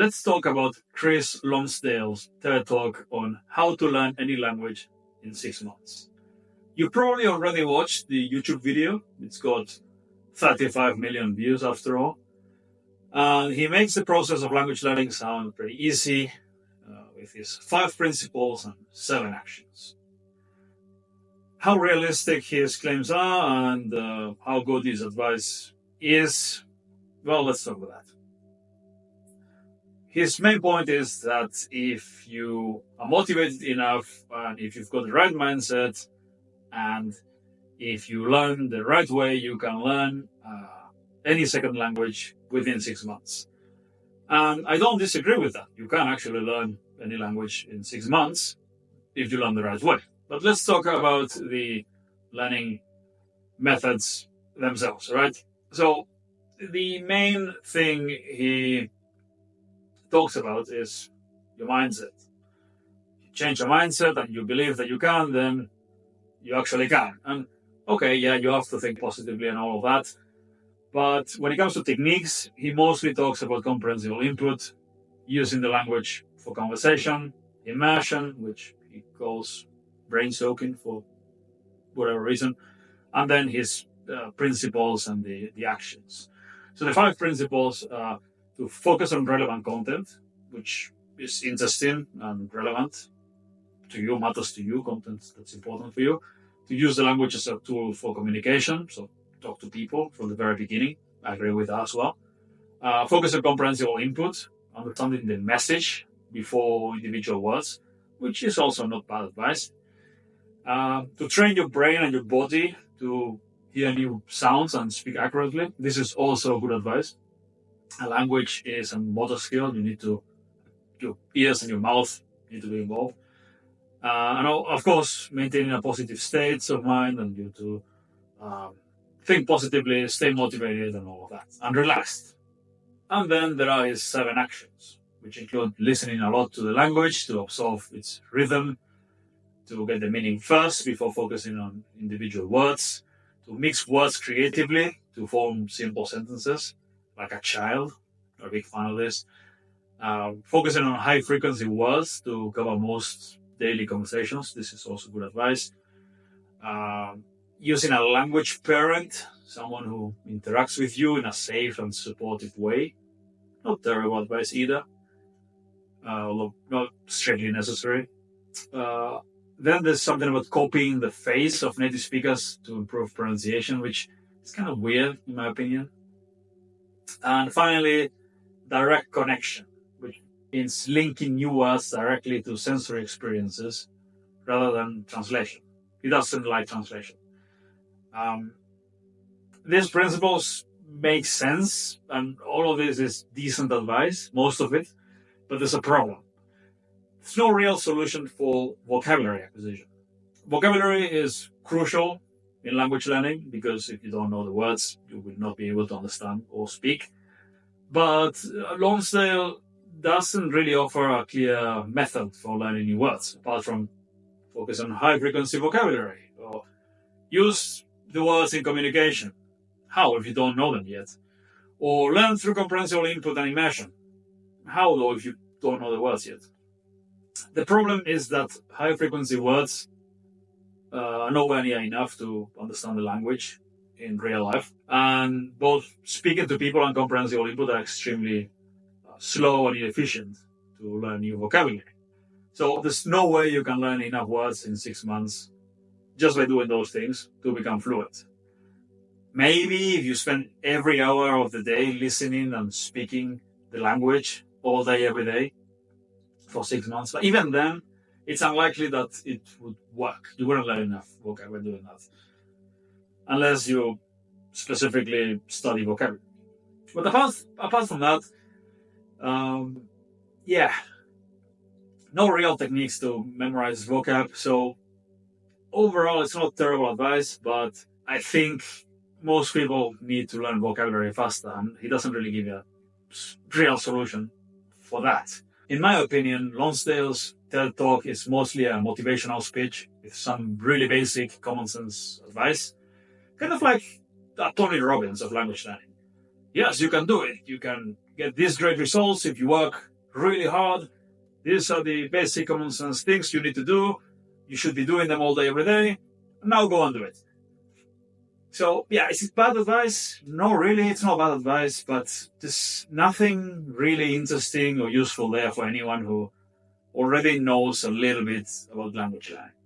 Let's talk about Chris Lonsdale's TED Talk on how to learn any language in 6 months. You probably already watched the YouTube video. It's got 35 million views after all. He makes the process of language learning sound pretty easy with his 5 principles and 7 actions. How realistic his claims are and how good his advice is, well, let's talk about that. His main point is that if you are motivated enough and if you've got the right mindset and if you learn the right way, you can learn any second language within 6 months. And I don't disagree with that. You can actually learn any language in 6 months if you learn the right way. But let's talk about the learning methods themselves, right? So the main thing he talks about is your mindset. You change your mindset and you believe that you can, then you actually can. And okay, yeah, you have to think positively and all of that. But when it comes to techniques, he mostly talks about comprehensible input, using the language for conversation, immersion, which he calls brain soaking for whatever reason, and then his principles and the actions. So the 5 principles are to focus on relevant content, which is interesting and relevant to you, matters to you, content that's important for you. To use the language as a tool for communication, so talk to people from the very beginning. I agree with that as well. Focus on comprehensible input, understanding the message before individual words, which is also not bad advice. To train your brain and your body to hear new sounds and speak accurately. This is also good advice. A language is a motor skill. You need to, your ears and your mouth need to be involved. And of course, maintaining a positive state of mind and you to think positively, stay motivated and all of that, and relaxed. And then there are his 7 actions, which include listening a lot to the language to absorb its rhythm, to get the meaning first before focusing on individual words, to mix words creatively to form simple sentences, like a child. I'm a big fan of this. Focusing on high-frequency words to cover most daily conversations. This is also good advice. Using a language parent, someone who interacts with you in a safe and supportive way. Not terrible advice either, although not strictly necessary. Then there's something about copying the face of native speakers to improve pronunciation, which is kind of weird in my opinion. And finally, direct connection, which means linking new words directly to sensory experiences rather than translation. He doesn't like translation. These principles make sense, and all of this is decent advice, most of it, but there's a problem. There's no real solution for vocabulary acquisition. Vocabulary is crucial in language learning because if you don't know the words, you will not be able to understand or speak. But Lonsdale doesn't really offer a clear method for learning new words, apart from focus on high-frequency vocabulary or use the words in communication. How, if you don't know them yet? Or learn through comprehensible input and immersion. How, though, if you don't know the words yet? The problem is that high-frequency words are nowhere near enough to understand the language in real life. And both speaking to people and comprehensible input are extremely slow and inefficient to learn new vocabulary. So there's no way you can learn enough words in 6 months just by doing those things to become fluent. Maybe if you spend every hour of the day listening and speaking the language all day, every day for 6 months, but even then, it's unlikely that it would work. You wouldn't learn enough vocabulary doing that, unless you specifically study vocabulary. But apart from that, no real techniques to memorize vocab. So overall, it's not terrible advice, but I think most people need to learn vocabulary faster, and he doesn't really give you a real solution for that. In my opinion, Lonsdale's TED Talk is mostly a motivational speech with some really basic common sense advice, kind of like Tony Robbins of language learning. Yes, you can do it. You can get these great results if you work really hard. These are the basic common sense things you need to do. You should be doing them all day, every day. Now go and do it. So, yeah, is it bad advice? No, really, it's not bad advice, but there's nothing really interesting or useful there for anyone who already knows a little bit about language learning.